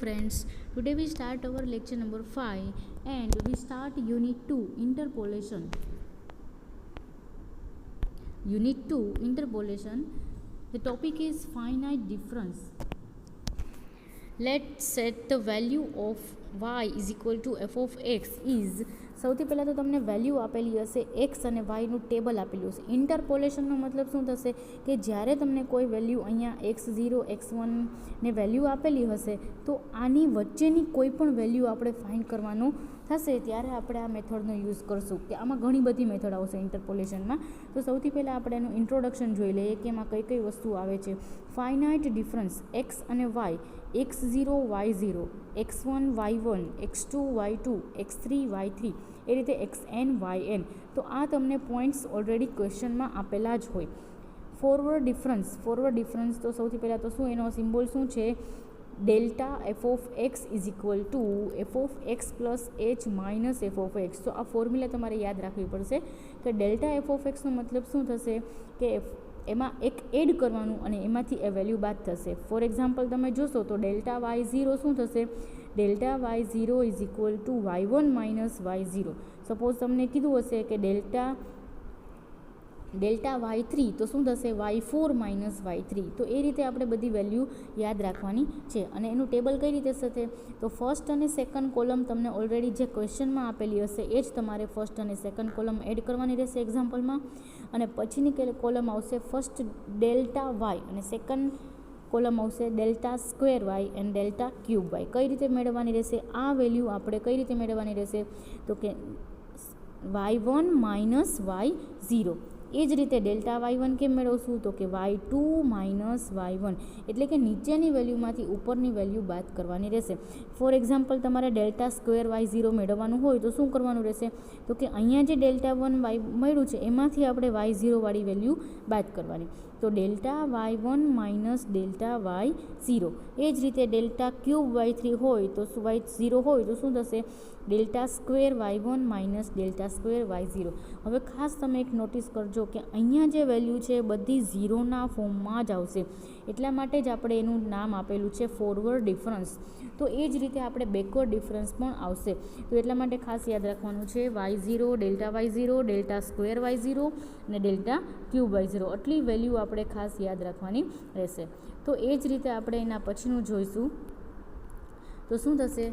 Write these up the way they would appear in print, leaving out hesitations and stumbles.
friends, today we start our lecture number 5 and we start unit 2 interpolation. Unit 2 interpolation. The topic is finite difference. Let's set the value of y is equal to f of x is સૌથી પહેલાં તો તમને value આપેલી હશે x અને વાયનું table આપેલું હશે. ઇન્ટરપોલેશનનો મતલબ શું થશે કે જ્યારે તમને કોઈ વેલ્યુ અહીંયા x0 x1 ને વેલ્યુ આપેલી હશે તો આની વચ્ચેની કોઈ પણ વેલ્યુ આપણે ફાઇન્ડ કરવાનું થશે ત્યારે આપણે આ મેથડનો યુઝ કરશું. કે આમાં ઘણી બધી મેથડ આવશે ઇન્ટરપોલેશનમાં. તો સૌથી પહેલાં આપણે એનું ઇન્ટ્રોડક્શન જોઈ લઈએ કે એમાં કઈ કઈ વસ્તુ આવે છે. ફાઇનાઇટ ડિફરન્સ એક્સ અને y, x0 y0, x1 y1, x2 y2, x3 y3, એ રીતે xn yn. તો આ તમને પોઈન્ટ્સ ઓલરેડી ક્વેશ્ચનમાં આપેલા જ હોય. ફોરવર્ડ ડિફરન્સ તો સૌથી પહેલાં તો શું એનો સિમ્બોલ શું છે, delta F of x is equal to f of x plus H minus f of x. તો આ ફોર્મ્યુલા તમારે યાદ રાખવી પડશે કે ડેલ્ટા એફ ઓફ એક્સનો મતલબ શું થશે કે એમાં એક એડ કરવાનું અને એમાંથી એ વેલ્યુ બાદ થશે. ફોર એક્ઝામ્પલ તમે જોશો તો ડેલ્ટા y0 શું થશે, delta y0 is equal two y1 minus y0. Suppose તમને કીધું હશે કે ડેલ્ટા y3 તો શું થશે y4 માઇનસ y3. તો એ રીતે આપણે બધી વેલ્યુ યાદ રાખવાની છે. અને એનું ટેબલ કઈ રીતે થશે તો ફર્સ્ટ અને સેકન્ડ કોલમ તમને ઓલરેડી જે ક્વેશ્ચનમાં આપેલી હશે એ જ તમારે ફર્સ્ટ અને સેકન્ડ કોલમ એડ કરવાની રહેશે એક્ઝામ્પલમાં. અને પછીની કોલમ આવશે ફર્સ્ટ ડેલ્ટા વાય અને સેકન્ડ કોલમ આવશે delta square y and delta cube y. કઈ રીતે મેળવવાની રહેશે આ વેલ્યુ આપણે કઈ રીતે મેળવવાની રહેશે તો કે y1 માઇનસ y0. એ જ રીતે ડેલ્ટા y1 કેમ મેળવશું તો કે y2 માઇનસ y1, એટલે કે નીચેની વેલ્યુમાંથી ઉપરની વેલ્યુ બાદ કરવાની રહેશે. ફોર એક્ઝામ્પલ તમારે ડેલ્ટા સ્ક્વેર y0 મેળવવાનું હોય તો શું કરવાનું રહેશે તો કે અહીંયા જે ડેલ્ટા 1 y મળ્યું છે એમાંથી આપણે y0 વાળી વેલ્યુ બાદ કરવાની. તો delta y1 minus delta y0. એ જ રીતે ડેલ્ટા ક્યુબ y3 હોય તો y0 હોય તો શું થશે delta square y1 minus delta square y0. હવે ખાસ તમે એક નોટિસ કરજો કે અહીંયા જે વેલ્યુ છે બધી ઝીરોના ફોર્મમાં જ આવશે. એટલા માટે જ આપણે એનું નામ આપેલું છે ફોરવર્ડ ડિફરન્સ. તો એ જ રીતે આપણે બેકવર્ડ ડિફરન્સ પણ આવશે. તો એટલા માટે ખાસ યાદ રાખવાનું છે y0, delta y0, delta square y0 અને ડેલ્ટા ક્યુબ y0. આટલી વેલ્યુ આપણે ખાસ યાદ રાખવાની રહેશે. તો એ જ રીતે આપણે એના પછીનું જોઈશું તો શું થશે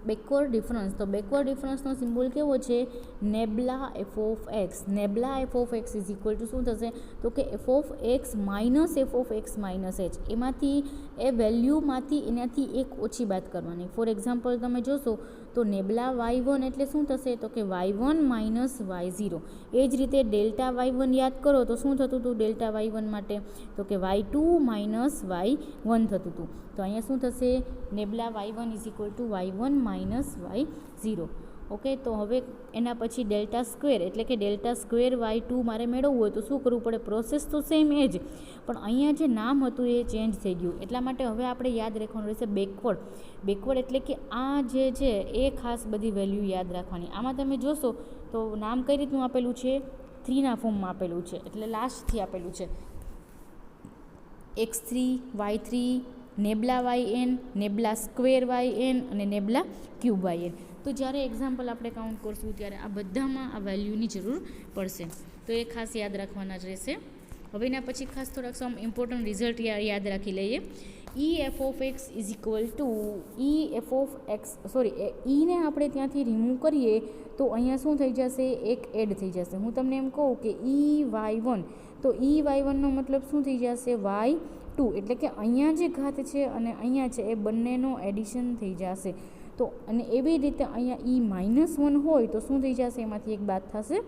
બેકવર્ડ ડિફરન્સ. તો બેકવર્ડ ડિફરન્સનો સિમ્બોલ કેવો છે, nabla f of x. Nabla f of x is equal to શું થશે તો કે f of x minus f of x minus h. એમાંથી એ વેલ્યુમાંથી એનાથી એક ઓછી બાદ કરવાની. ફોર એક્ઝામ્પલ તમે જોશો તો નેબલા y1 એટલે શું થશે તો કે y1 માઇનસ y0. એ જ રીતે ડેલ્ટા y1 યાદ કરો તો શું થતું હતું ડેલ્ટા y1 માટે તો કે y2 માઇનસ y1 થતું હતું. તો અહીંયા શું થશે નેબલા y1 is equal two y1 minus y0. Okay, તો હવે એના પછી ડેલ્ટા સ્ક્વેર એટલે કે ડેલ્ટા સ્ક્વેર y2 મારે મેળવવું હોય તો શું કરવું પડે, પ્રોસેસ તો સેમ એ જ પણ અહીંયા જે નામ હતું એ ચેન્જ થઈ ગયું. એટલા માટે હવે આપણે યાદ રાખવાનું રહેશે બેકવર્ડ એટલે કે આ જે છે એ ખાસ બધી વેલ્યુ યાદ રાખવાની. આમાં તમે જોશો તો નામ કઈ રીતનું આપેલું છે, 3ના ફોર્મમાં આપેલું છે એટલે લાસ્ટથી આપેલું છે x3 y3, nabla yn, nabla square yn અને નેબલા ક્યુબ yn. તો જ્યારે એક્ઝામ્પલ આપણે કાઉન્ટ કરશું ત્યારે આ બધામાં આ વેલ્યુની જરૂર પડશે. તો એ ખાસ યાદ રાખવાના જ રહેશે. હવે એના પછી ખાસ થોડાક સમ ઇમ્પોર્ટન્ટ રિઝલ્ટ યાદ રાખી લઈએ. E f of x is equal to E f of x ઈને આપણે ત્યાંથી રિમૂવ કરીએ તો અહીંયા શું થઈ જશે એક એડ થઈ જશે. હું તમને એમ કહું કે ઈ y1 તો ઈ y1નો મતલબ શું થઈ જશે y2, એટલે કે અહીંયા જે ઘાત છે અને અહીંયા છે એ બંનેનો એડિશન થઈ જશે. તો અને એવી રીતે અહીંયા ઈ -1 હોય તો શું થઈ જશે એમાંથી એક બાદ થશે.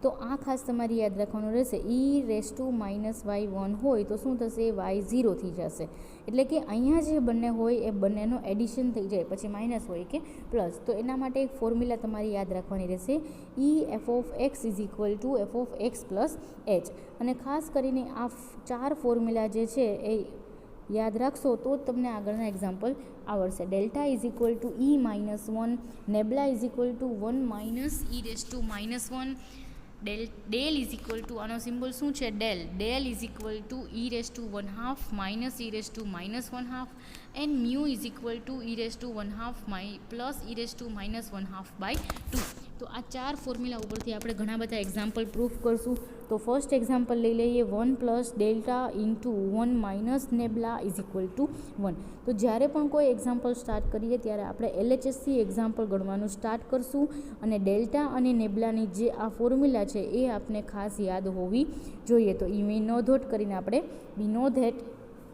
તો આ ખાસ તમારે યાદ રાખવાનું રહેશે. ઈ રેસ ટુ -y1 હોય તો શું થશે y0 થઈ જશે. એટલે કે અહીંયા જે બંને હોય એ બંનેનો એડિશન થઈ જાય પછી માઇનસ હોય કે પ્લસ. તો એના માટે એક ફોર્મ્યુલા તમારે યાદ રાખવાની રહેશે ઈ f of x is equal to f of x plus H. અને ખાસ કરીને આ 4 ફોર્મ્યુલા જે છે એ યાદ રાખશો તો જ તમને આગળના એક્ઝામ્પલ આવડશે. Delta is equal to E -1, nabla is equal to 1 minus E raise to -1, del is equal to આનો સિમ્બોલ શું છે del is equal to E raise to 1/2 minus E raise to -1/2 and mu is equal to E raise to 1/2 plus E raise to -1/2/2. તો આ 4 formula ઉપરથી આપણે ઘણા બધા example proof કરશું. તો ફર્સ્ટ એક્ઝામ્પલ લઈ લઈએ 1 plus delta into 1 minus nabla is equal to 1. તો જ્યારે પણ કોઈ એક્ઝામ્પલ સ્ટાર્ટ કરીએ ત્યારે આપણે LHSથી એક્ઝામ્પલ ગણવાનું સ્ટાર્ટ કરશું અને ડેલ્ટા અને નેબલાની જે આ ફોર્મ્યુલા છે એ આપણે ખાસ યાદ હોવી જોઈએ. તો ઈ નોંધોટ કરીને આપણે વી know that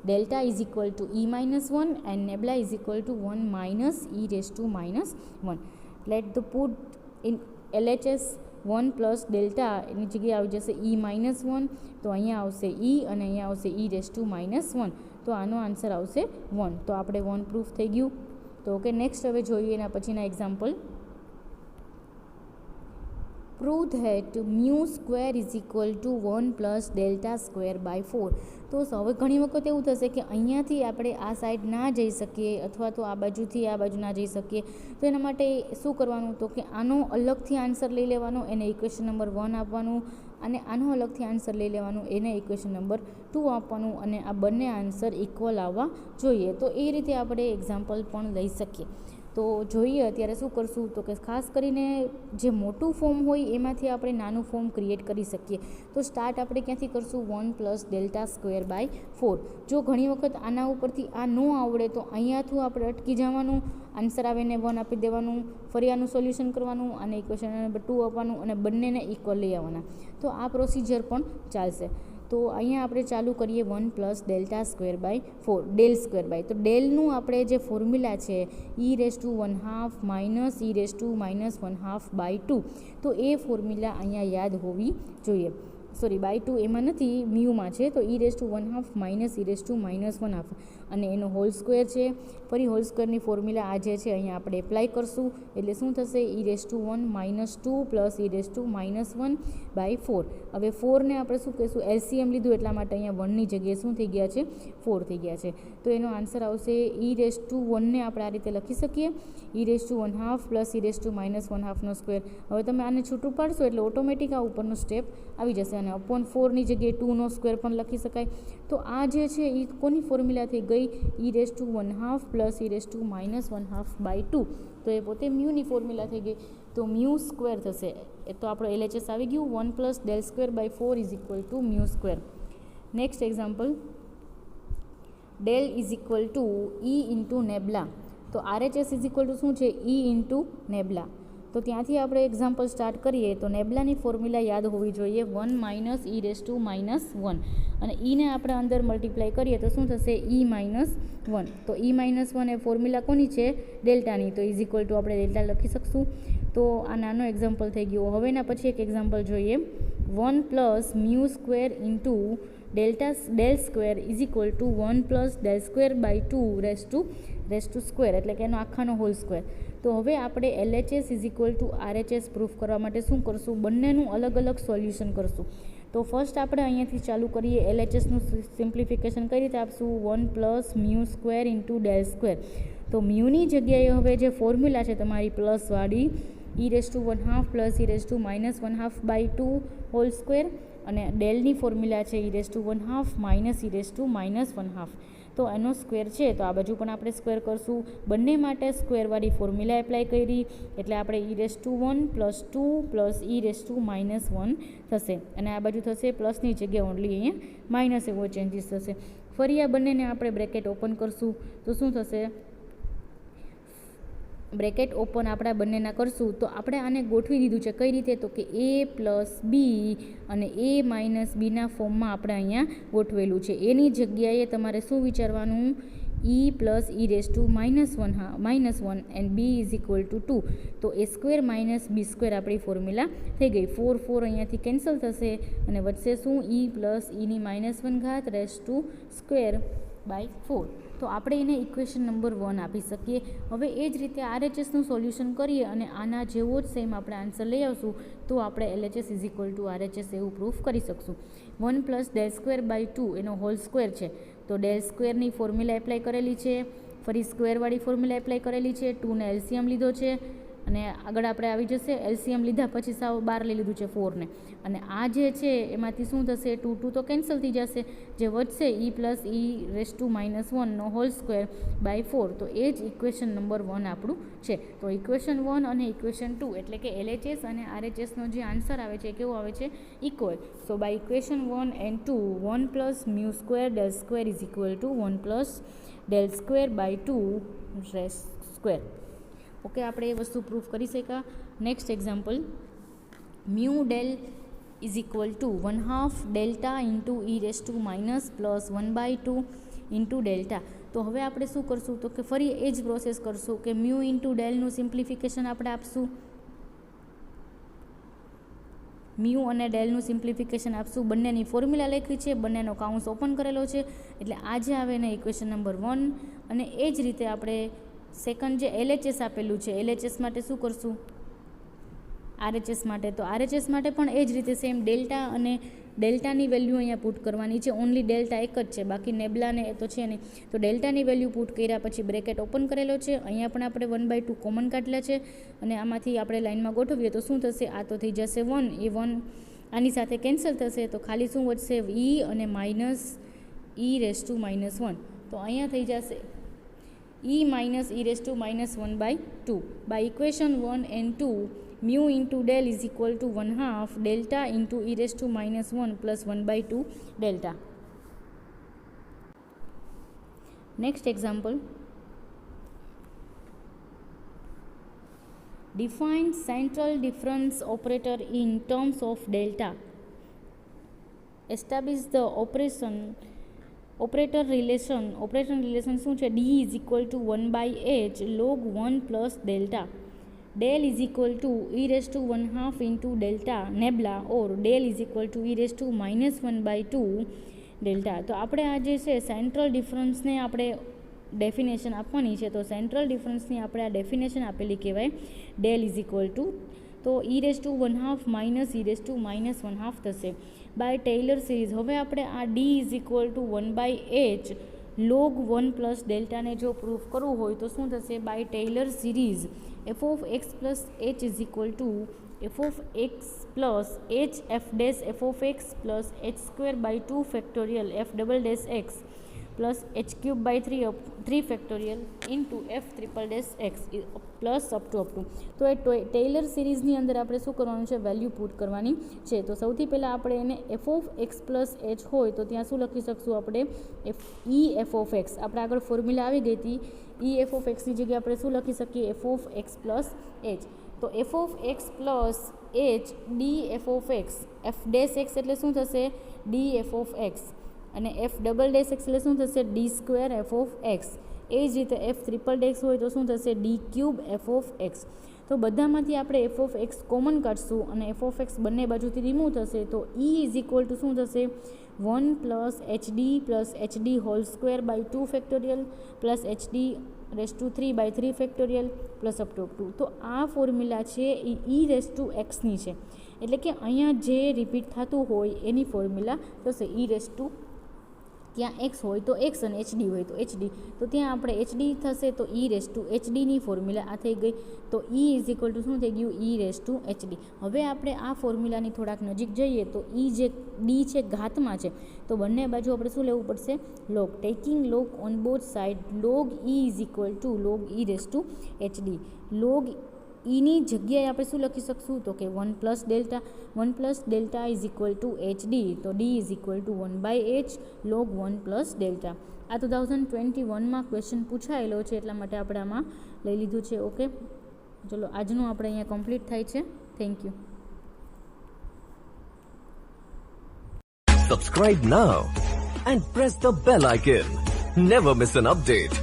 delta is equal to e minus 1 and nebula is equal to 1 minus e raised to -1. Let the put in LHS 1 plus delta એની જગ્યાએ આવી જશે e minus 1. તો અહીંયા આવશે e અને અહીંયા આવશે e raised to -1. તો આનો આન્સર આવશે 1. તો આપણે 1 પ્રૂફ થઈ ગયું. તો ઓકે, નેક્સ્ટ હવે જોઈએ એના પછીના example. Prove that mu square is equal to 1 plus delta square by 4. તો હવે ઘણી વખત એવું થશે કે અહીંયાથી આપણે આ સાઈડ ના જઈ શકીએ અથવા તો આ બાજુથી આ બાજુ ના જઈ શકીએ. તો એના માટે શું કરવાનું, તો કે આનો અલગથી આન્સર લઈ લેવાનો, એને ઇક્વેશન નંબર 1 આપવાનું, અને આનો અલગથી આન્સર લઈ લેવાનું, એને ઇક્વેશન નંબર 2 આપવાનું, અને આ બંને આન્સર ઇક્વલ આવવા જોઈએ. તો એ રીતે આપણે એક્ઝામ્પલ પણ લઈ શકીએ. તો જોઈએ અત્યારે શું કરશું, તો કે ખાસ કરીને જે મોટું ફોર્મ હોય એમાંથી આપણે નાનું ફોર્મ ક્રિએટ કરી શકીએ. તો સ્ટાર્ટ આપણે ક્યાંથી કરશું 1 પ્લસ ડેલ્ટા સ્ક્વેર બાય 4. જો ઘણી વખત આના ઉપરથી આ ન આવડે તો અહીંયાથી આપણે અટકી જવાનું, આન્સર આવે ને 1 આપી દેવાનું, ફરી આનું સોલ્યુશન કરવાનું, અને ઇક્વેશન નંબર 2 આપવાનું, અને બંનેને ઇક્વલ લઈ આવવાના. તો આ પ્રોસિજર પણ ચાલશે. તો અહીંયા આપણે ચાલુ કરીએ 1 plus delta square by 4, del square by. તો ડેલનું આપણે જે ફોર્મ્યુલા છે ઈ raise to 1/2 minus E raise to -1/2/2. તો એ ફોર્મ્યુલા અહીંયા યાદ હોવી જોઈએ. સોરી, બાય 2 એમાં નથી, મ્યુમાં છે. તો ઈ raise to 1/2 minus E raise to -1/2 અને એનો હોલ સ્ક્વેર છે. ફરી હોલ સ્ક્વેરની ફોર્મ્યુલા આ જે છે અહીંયા આપણે એપ્લાય કરશું. એટલે શું થશે, ઈ raise to 1 -2 plus E raise two -1/4. હવે 4ને આપણે શું કહીશું, LCM લીધું એટલા માટે અહીંયા 1ની જગ્યાએ શું થઈ ગયા છે, 4 થઈ ગયા છે. તો એનો આન્સર આવશે ઈ રેસ ટુ 1ને આપણે આ રીતે લખી શકીએ, ઈ raise to 1/2 plus E raise to -1/2 square. હવે તમે આને છૂટું પાડશો એટલે ઓટોમેટિક આ ઉપરનો સ્ટેપ આવી જશે, અને અપોન 4ની જગ્યાએ 2નો સ્ક્વેર પણ લખી શકાય. તો આ જે છે એ કોની ફોર્મ્યુલા થઈ ગઈ, ઈ raise to 1/2 plus E raise to -1/2/2. તો એ પોતે મ્યુની ફોર્મ્યુલા થઈ ગઈ. તો મ્યુ સ્ક્વેર થશે. એ તો આપણો LHS આવી ગયું, 1 plus del square by 4 is equal to mu square. Next example, del is equal to E into nabla. તો RHS ઇઝ ઇક્વલ ટુ શું છે, ઈ ઇન્ટુ નેબલા. તો ત્યાંથી આપણે એક્ઝામ્પલ સ્ટાર્ટ કરીએ. તો નેબલાની ફોર્મ્યુલા યાદ હોવી જોઈએ 1 માઇનસ ઈ રેસ ટુ -1, અને ઈને આપણે અંદર મલ્ટીપ્લાય કરીએ તો શું થશે, ઈ -1. તો ઈ -1 એ ફોર્મ્યુલા કોની છે, ડેલ્ટાની. તો ઇઝ ઇક્વલ ટુ આપણે ડેલ્ટા લખી શકશું. તો આ નાનો એક્ઝામ્પલ થઈ ગયો. હવે એના પછી એક એક્ઝામ્પલ જોઈએ, 1 plus mu square into del square is equal to 1 plus del square by 2 raise to square, એટલે કે એનો આખાનો હોલ સ્ક્વેર. તો હવે આપણે LHS is equal two RHS proof કરવા માટે શું કરશું, બંનેનું અલગ અલગ સોલ્યુશન કરશું. તો ફર્સ્ટ આપણે અહીંયાથી ચાલુ કરીએ. LHSનું સિમ્પ્લિફિકેશન કઈ રીતે આપશું, 1 plus mu square into del square. તો મ્યુની જગ્યાએ હવે જે ફોર્મ્યુલા છે તમારી પ્લસવાળી, E raise to 1/2 plus E raise to -1/2/2 whole square, અને ડેલની ફોર્મ્યુલા છે ઈ raise to 1/2 minus E raise to -1/2. તો એનો સ્ક્વેર છે, તો આ બાજુ પણ આપણે સ્ક્વેર કરશું. બંને માટે સ્ક્વેરવાળી ફોર્મ્યુલા એપ્લાય કરી, એટલે આપણે ઈ raise to 1 plus 2 plus E raise to -1 થશે, અને આ બાજુ થશે પ્લસની જગ્યાએ ઓનલી અહીંયા માઇનસ એવો ચેન્જીસ થશે. ફરી આ બંનેને આપણે બ્રેકેટ ઓપન કરશું. તો શું થશે, બ્રેકેટ ઓપન આપણા બંનેના કરશું. તો આપણે આને ગોઠવી દીધું છે કઈ રીતે, તો કે A પ્લસ બી અને A માઇનસ બીના ફોર્મમાં આપણે અહીંયા ગોઠવેલું છે. એની જગ્યાએ તમારે શું વિચારવાનું, e plus E raise to -1 and b is equal to 2. તો A square minus b square આપણી ફોર્મ્યુલા થઈ ગઈ. 4 અહીંયાથી કેન્સલ થશે, અને વધશે શું, ઈ પ્લસ ઈની -1 રેસ ટુ સ્ક્વેર બાય 4. તો આપણે એને ઇક્વેશન નંબર 1 આપી શકીએ. હવે એ જ રીતે RHSનું સોલ્યુશન કરીએ અને આના જેવો જ સેમ આપણે આન્સર લઈ આવશું, તો આપણે LHS is equal two RHS એવું પ્રૂફ કરી શકશું. 1 પ્લસ ડેલ સ્ક્વેર બાય 2 એનો હોલ સ્ક્વેર છે. તો ડેલ સ્ક્વેરની ફોર્મ્યુલા એપ્લાય કરેલી છે, ફરી સ્ક્વેરવાળી ફોર્મ્યુલા એપ્લાય કરેલી છે, 2ને LCM લીધો છે, અને આગળ આપણે આવી જશે એલસીએમ લીધા પછી સાવ 12 લઈ લીધું છે 4 ને, અને આ જે છે એમાંથી શું થશે 2 2 તો કેન્સલ થઈ જશે, જે વધશે e+e⁻⁻1 no whole square by 4. તો એ જ ઇક્વેશન નંબર 1 આપણું છે. તો ઇક્વેશન 1 અને ઇક્વેશન 2 એટલે કે LHS અને RHSનો જે આન્સર આવે છે કેવો આવે છે equal. So by equation 1 and 2 1 + μ² ∇² = 1 + ∇²/2 okay, આપણે એ વસ્તુ પ્રૂફ કરી શક્યા. Next example, μ∇ is equal to 1/2 delta into e⁻ +1/2 into delta. તો હવે આપણે શું કરશું તો કે ફરી એ જ પ્રોસેસ કરશું કે μ ઇન્ટુ ડેલનું સિમ્પ્લિફિકેશન આપણે આપશું, મ્યુ અને ડેલનું સિમ્પ્લિફિકેશન આપશું. બંનેની ફોર્મ્યુલા લખી છે, બંનેનો કાઉન્સ ઓપન કરેલો છે, એટલે આ જે આવે ને ઇક્વેશન નંબર 1. અને એ જ રીતે આપણે સેકન્ડ જે LHS આપેલું છે, LHS માટે શું કરશું RHS માટે, તો RHS માટે પણ એ જ રીતે સેમ ડેલ્ટા અને ડેલ્ટાની વેલ્યુ અહીંયા પુટ કરવાની છે. ઓનલી ડેલ્ટા એક જ છે, બાકી નેબલાને એ તો છે નહીં. તો ડેલ્ટાની વેલ્યુ પુટ કર્યા પછી બ્રેકેટ ઓપન કરેલો છે, અહીંયા પણ આપણે 1/2 કોમન કાઢેલા છે, અને આમાંથી આપણે લાઇનમાં ગોઠવીએ તો શું થશે, આ તો થઈ જશે 1, એ 1 આની સાથે કેન્સલ થશે, તો ખાલી શું વધશે e અને -e⁻1. તો અહીંયા થઈ જશે e−e⁻1/2. By equation 1 and 2 μ into del is equal to 1/2 delta into e⁻1 plus 1/2 delta. Next example, define central difference operator in terms of delta. Establish the operator relation. Operator relation શું છે? D is equal to 1/h log 1 plus delta. Del is equal to e⁻1/2 into delta nebula, or del is equal to e⁻1/2 delta. તો આપણે આ જે છે central ડિફરન્સને આપણે definition આપવાની છે, તો સેન્ટ્રલ ડિફરન્સની આપણે આ ડેફિનેશન આપેલી કહેવાય del is equal to, તો e⁻1/2 e⁻1/2 થશે બાય ટેલર સિરીઝ. હવે આપણે આ D is equal to 1/h log 1 plus ડેલ્ટાને જો પ્રૂફ કરવું હોય તો શું થશે, by Taylor series f(x + h) is equal to f(x + h f(x + h²/2 factorial f"(x plus h³/3 factorial into f"(x plus up to તો એ ટેલર સિરીઝની અંદર આપણે શું કરવાનું છે, વેલ્યુ પુટ કરવાની છે. તો સૌથી પહેલાં આપણે એને f(x + h) હોય તો ત્યાં શું લખી શકશું આપણે e(f)(x). આપણે આગળ ફોર્મ્યુલા આવી ગઈ હતી, e(f)(x)ની જગ્યાએ આપણે શું લખી શકીએ, f(x + h). તો f(x + h) d(f)(x), f'(x) એટલે શું થશે d(f)(x), અને f"(x) એટલે શું થશે d²f(x). એ જ રીતે f'(x) હોય તો શું થશે d³ તો બધામાંથી આપણે f(x) કોમન કાઢશું અને f(x) બંને બાજુથી રિમૂવ થશે, તો e ઇઝ ઇક્વલ ટુ શું થશે 1 + hd + hd² factorial plus hd⁻³ factorial plus up to 2. તો આ ફોર્મ્યુલા છે એ e⁻x ની છે, એટલે કે અહીંયા જે રિપીટ થતું હોય એની ફોર્મ્યુલા થશે ત્યાં x હોય તો x અને hd હોય તો hd, તો ત્યાં આપણે hd થશે તો e⁻hd ની ફોર્મ્યુલા આ થઈ ગઈ. તો e ઇઝ ઇક્વલ ટુ શું થઈ ગયું e⁻hd. હવે આપણે આ ફોર્મ્યુલાની થોડાક નજીક જઈએ તો e જે d છે ઘાતમાં છે, તો બંને બાજુ આપણે શું લેવું પડશે log. Taking log on both side, log e is equal two log e⁻hd. log ની જગ્યાએ આપણે શું લખી શકશું તો કે 1 + delta, 1 + delta is equal two hd, તો d is equal two 1/h log 1 + delta. આ 2021માં ક્વેશ્ચન પૂછાયેલો છે, એટલા માટે આપણે આમાં લઈ લીધું છે. ઓકે, ચલો આજનું આપણે અહીંયા કમ્પ્લીટ થાય છે. Thank you. Subscribe now and press the bell icon. Never miss an update.